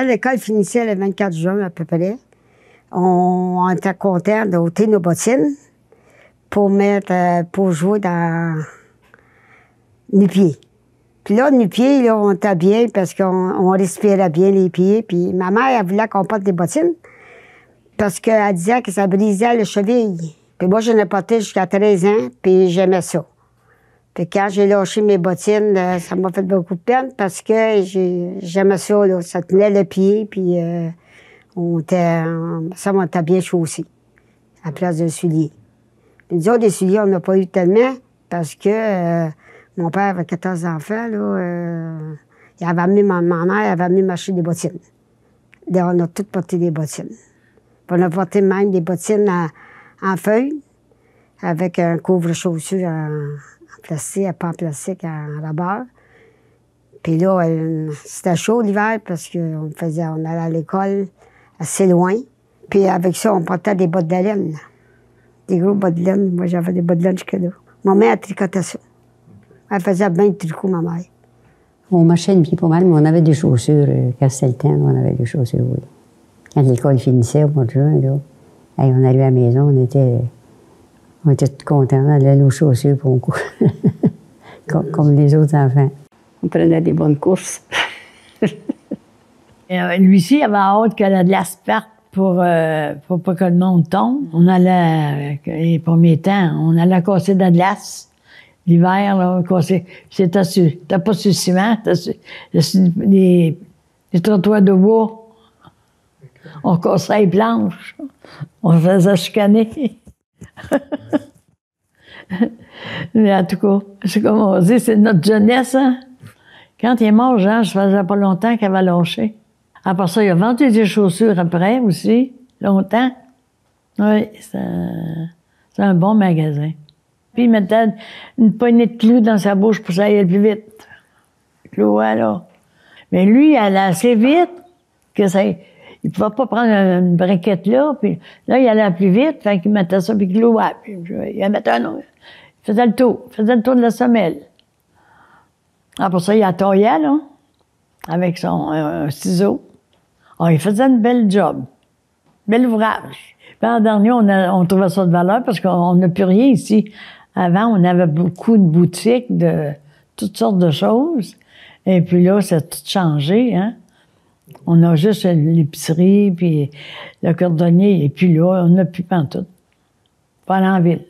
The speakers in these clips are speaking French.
quand l'école finissait le 24 juin, à peu près, on était contents d'ôter nos bottines pour jouer dans nu-pieds. Puis là, nu-pieds, là, on était bien parce qu'on respirait bien les pieds. Puis ma mère, elle voulait qu'on porte des bottines parce qu'elle disait que ça brisait le cheville. Puis moi, j'en ai porté jusqu'à 13 ans, puis j'aimais ça. Puis quand j'ai lâché mes bottines, ça m'a fait beaucoup de peine parce que j'aimais ça, là. Ça tenait le pied, puis on était bien chaussés à la place de souliers. Puis nous autres, des souliers, on n'a pas eu tellement parce que mon père avait 14 enfants, là. Il avait amené ma mère, avait amené m'acheter des bottines. Là, on a tous porté des bottines. Puis on a porté même des bottines en feuilles avec un couvre-chaussure en plastique, pas en plastique, en rubber. Puis là, c'était chaud l'hiver parce qu'on allait à l'école assez loin. Puis avec ça, on portait des bottes de laine. Des gros bottes de laine. Moi, j'avais des bottes de laine jusque-là. Ma mère, elle tricotait ça. Elle faisait bien de tricot, ma mère. On marchait une pied pas mal, mais on avait des chaussures. Quand c'était le temps, on avait des chaussures, oui. Quand l'école finissait au mois de juin, là, on arrivait à la maison, on était tout contents. On allait aux chaussures pour comme les autres enfants. On prenait des bonnes courses. Lui-ci, il avait hâte que la glace parte pour pas que le monde tombe. On allait, les premiers temps, on allait casser de la glace. L'hiver, là, on cassait. T'as pas sur le ciment, t'as sur les trottoirs de bois. On cassait les planches. On faisait chicaner. Mais en tout cas, c'est comme on dit, c'est notre jeunesse, hein? Quand il est mort, Jean, ça faisait pas longtemps qu'il avait lâché. Après ça, il a vendu des chaussures après aussi, longtemps. Oui, c'est un bon magasin. Puis il mettait une poignée de clous dans sa bouche pour que ça aille plus vite. Clous, là. Mais lui, il allait assez vite que ça... Il pouvait pas prendre une briquette là, puis là, il allait plus vite, fait qu'il mettait ça, puis clou, puis il en mettait un autre. Il faisait le tour de la semelle. Après ça, il taillait, là, avec son ciseau. Oh, il faisait une belle job. Bel ouvrage. Puis en dernier, on trouvait ça de valeur parce qu'on n'a plus rien ici. Avant, on avait beaucoup de boutiques de toutes sortes de choses. Et puis là, ça a tout changé, hein. On a juste l'épicerie, puis le cordonnier, et puis là, on n'a plus pantoute. Pas aller en ville.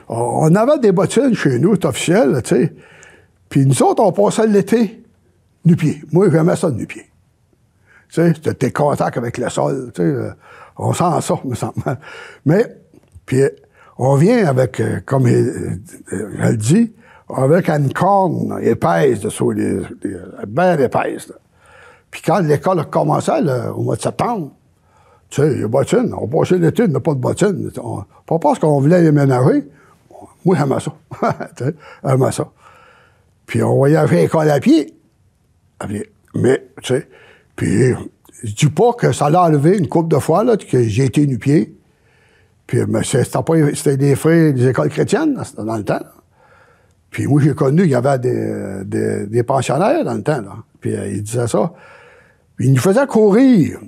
On avait des bottines chez nous, c'est officiel, tu sais. Puis nous autres, on passait l'été nu-pieds. Moi, j'aimais ça de nu-pieds. Tu sais, c'était contact avec le sol, tu sais. On sent ça, me semble. Mais, puis, on vient avec, comme je le dis, avec une corne épaisse dessous, bien épaisse, là. Puis quand l'école commençait, au mois de septembre, tu sais, les bottines, on passait l'été, on n'a pas de bottines. Pas parce qu'on voulait les ménager. Moi, j'aimais ça. Tu sais, j'aimais ça. Puis on voyageait à l'école à pied. Mais, tu sais, puis je dis pas que ça l'a enlevé une couple de fois, là, que j'ai été nu-pied. Puis, mais c'était des frères des écoles chrétiennes, dans le temps, là. Puis moi, j'ai connu, il y avait des pensionnaires dans le temps, là. Puis ils disaient ça. Puis ils nous faisaient courir.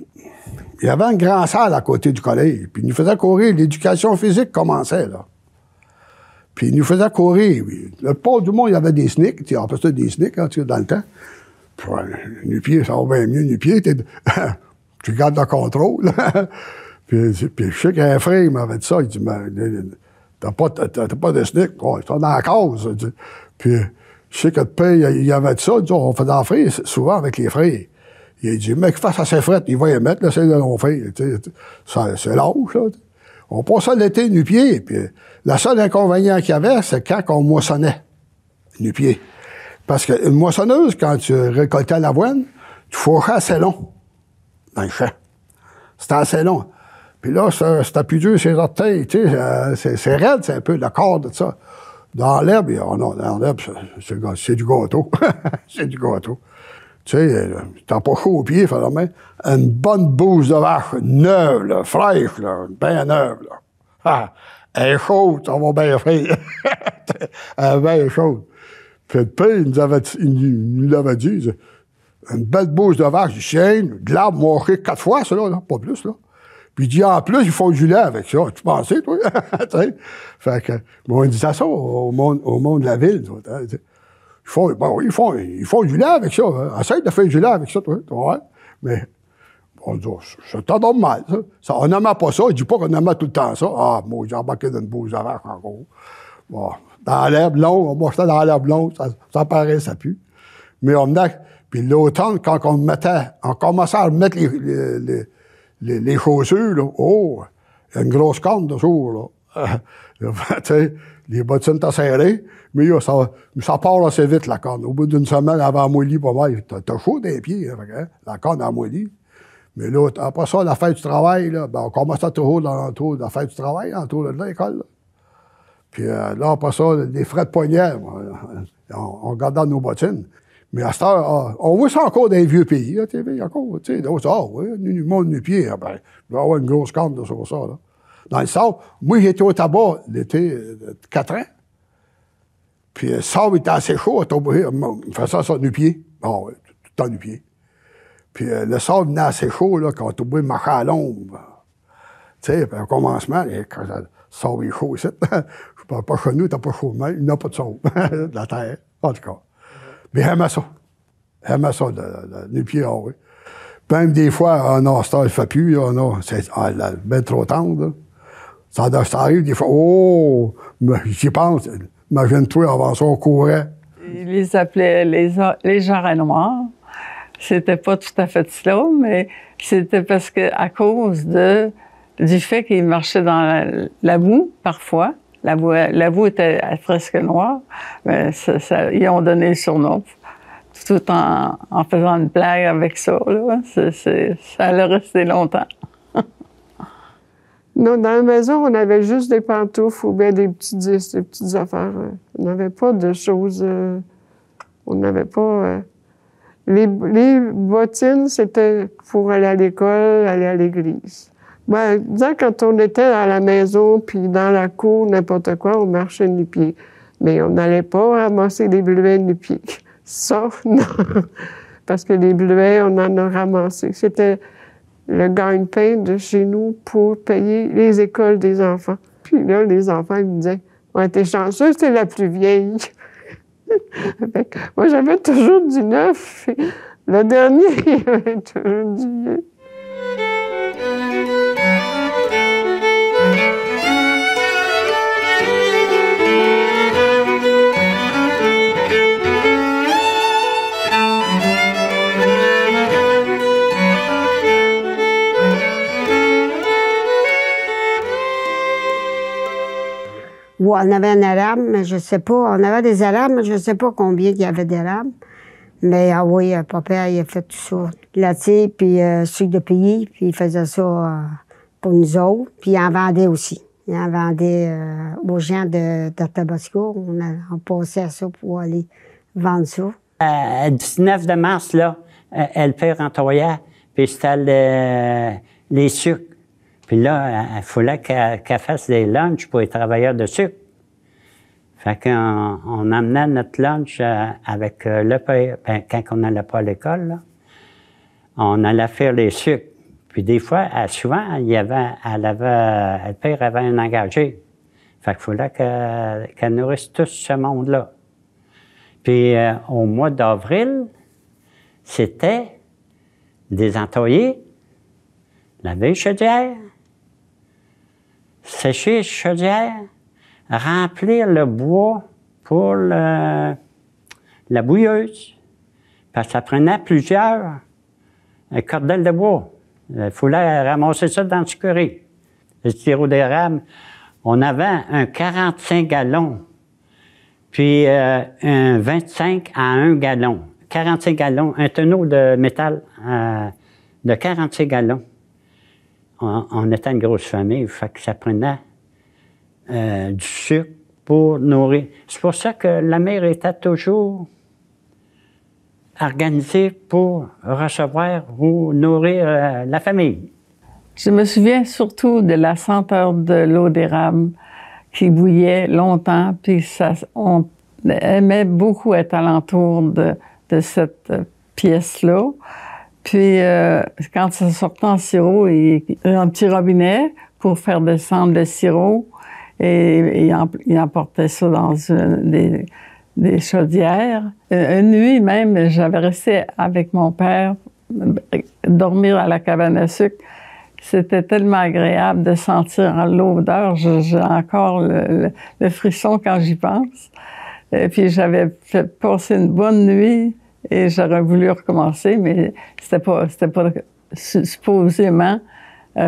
Il y avait une grande salle à côté du collège. Puis ils nous faisaient courir. L'éducation physique commençait, là. Puis ils nous faisaient courir. Le pôle du monde, il y avait des snicks. On appelait ça des snicks, hein, dans le temps. Puis, nu-pied, ça va bien mieux. Nu-pied, tu gardes le contrôle. puis je sais qu'un frère, il m'avait dit ça. Il dit, t'as pas de snick? Oh, c'est dans la cause. Puis je sais que le père, il avait dit ça. Il dit, on fait des frères souvent avec les frères. Il a dit, mec, face à ses frettes, il va y mettre, là, c'est de nos frères. C'est l'âge, là. On passait l'été nu-pied. Puis le seul inconvénient qu'il y avait, c'est quand on moissonnait nu-pied. Parce qu'une moissonneuse, quand tu récoltais l'avoine, tu fauchais assez long dans le champ. C'était assez long. Puis là, c'était plus dur, ses orteils, tu sais, c'est raide, c'est un peu le corps de ça. Dans l'herbe, dans l'herbe, c'est du gâteau. C'est du gâteau. Tu sais, t'as pas chaud aux pieds, fallait mettre une bonne bouse de vache, neuve, là, fraîche, là, bien neuve, là. Ah, elle est chaude, ça va bien faire. Elle est bien chaude. Puis le père, il nous l'avait dit, une belle bouse de vache, du chien, de l'arbre mâché 4 fois, ça, là, pas plus, là. Puis il dit, en plus, ils font du lait avec ça. Tu pensais, toi? Fait que, on disait ça au monde de la ville, hein. Ils font du lait avec ça. Hein. Essaye de faire du lait avec ça, toi. Ouais. Mais, on dit, c'est pas normal, ça. On n'aimait pas ça. Il dit pas qu'on aimait tout le temps ça. Ah, moi, j'ai embarqué dans une bouse de vache encore. Bon, dans l'herbe longue, moi, j'étais dans l'herbe longue, ça paraît, ça pue. Mais on venait, puis l'automne, quand on commençait à mettre les chaussures, là, oh, il y a une grosse corne de jour, là. Tu sais, les bottines étaient serrées, mais ça part assez vite, la corne. Au bout d'une semaine, avant moili, pas mal, t'as chaud des pieds, hein, la corne a moili. Mais là, après ça, la fête du travail, là, ben, on commençait toujours dans l'entour de la fête du travail, autour de l'école, là. Puis là, après ça, les frais de poignet, on regardait nos bottines. Mais à cette heure, on voit ça encore dans les vieux pays, là, TV, encore, tu sais, là, oui, du monde nu-pied, ben, il va y avoir une grosse corne sur ça, là. Dans le sable, moi, j'étais au tabac l'été de 4 ans. Puis le sable était assez chaud, on faisait ça nu-pied. Ah oui, tout le temps nu-pied. Puis le sable venait assez chaud, là, quand on marchait à l'ombre. Tu sais, au commencement, quand le sable est chaud ici, je parle pas chez nous, t'as pas chaud, mais il n'y a pas de sable, de la terre, en tout cas. Mais j'aimais ça. J'aimais ça, le nu-pied, ah oui. Même des fois, non, ça, il ne fait plus, là, non, c'est bien trop tendre, là. Ça arrive des fois, oh, j'y pense, imagine-toi, avant ça, on courait. Ils les appelaient les jarrets noirs. C'était pas tout à fait cela, mais c'était parce que à cause du fait qu'ils marchaient dans la boue, parfois, la boue était presque noire, mais ils ont donné le surnom, tout en faisant une blague avec ça, là. Ça allait rester longtemps. Non, dans la maison, on avait juste des pantoufles ou bien des petits disques, des petites affaires. On n'avait pas de choses... on n'avait pas... Les bottines, c'était pour aller à l'école, aller à l'église. Ben, disons, quand on était à la maison, puis dans la cour, n'importe quoi, on marchait nu-pied. Mais on n'allait pas ramasser des bleuets nu-pied. Ça, non. Parce que les bleuets, on en a ramassé. C'était le gagne-pain de chez nous pour payer les écoles des enfants. Puis là, les enfants, ils me disaient, « Ouais, t'es chanceux, c'est la plus vieille. » Moi, j'avais toujours du neuf. Le dernier, il avait toujours du vieux. Ou on avait un arabe, mais je sais pas. On avait des arabes, mais je sais pas combien il y avait d'arabes. Mais ah oui, papa, il a fait tout ça. La tire, puis sucre de pays, puis il faisait ça pour nous autres. Puis il en vendait aussi. Il en vendait aux gens de Tabasco. On passait à ça pour aller vendre ça. Le 19 de mars, là, elle fait rentoyer, puis c'était les sucres. Puis là, il fallait qu'elle fasse des lunchs pour les travailleurs de sucre. Fait qu'on amenait notre lunch avec le père. Ben, quand on n'allait pas à l'école, là, on allait faire les sucres. Puis des fois, souvent, le père avait un engagé. Fait qu'il fallait qu'elle nourrisse tout ce monde-là. Puis au mois d'avril, c'était des employés, laver les chaudières, sécher les chaudières, remplir le bois pour la bouilleuse. Parce que ça prenait plusieurs cordelles de bois. Il fallait ramasser ça dans le sucrerie. Le sirop d'érable, on avait un 45 gallons, puis un 25 à 1 gallon. 45 gallons, un tonneau de métal de 45 gallons. On était une grosse famille, fait que ça prenait du sucre pour nourrir. C'est pour ça que la mère était toujours organisée pour recevoir ou nourrir la famille. Je me souviens surtout de la senteur de l'eau d'érable qui bouillait longtemps, puis on aimait beaucoup être alentour de cette pièce-là. Puis, quand ça sortait en sirop, il y a un petit robinet pour faire descendre le sirop. Et il emportait ça dans des chaudières. Une nuit même, j'avais resté avec mon père, dormir à la cabane à sucre. C'était tellement agréable de sentir l'odeur. J'ai encore le frisson quand j'y pense. Et puis, j'avais fait passer une bonne nuit et j'aurais voulu recommencer, mais c'était pas supposément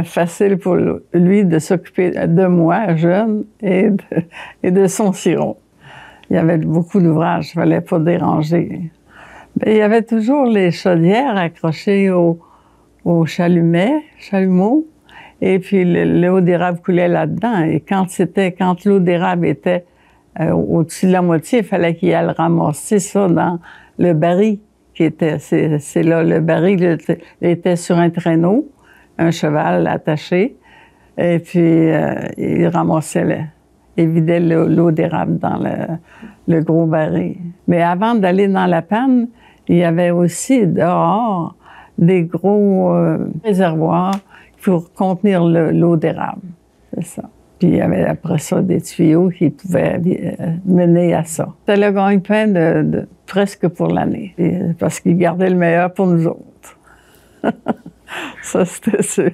facile pour lui de s'occuper de moi, jeune, et de son sirop. Il y avait beaucoup d'ouvrages, il ne fallait pas déranger. Mais il y avait toujours les chaudières accrochées au chalumeau, et puis l'eau d'érable coulait là-dedans. Et quand l'eau d'érable était au-dessus de la moitié, il fallait qu'il aille ramasser ça dans le baril qui était, c'est là, le baril était sur un traîneau, un cheval attaché, et puis il ramassait il vidait l'eau d'érable dans le gros baril. Mais avant d'aller dans la panne, il y avait aussi dehors des gros réservoirs pour contenir l'eau d'érable. C'est ça. Puis il y avait après ça des tuyaux qui pouvaient mener à ça. C'était le gagne-pain de presque pour l'année, parce qu'ils gardaient le meilleur pour nous autres. Ça, c'était sûr.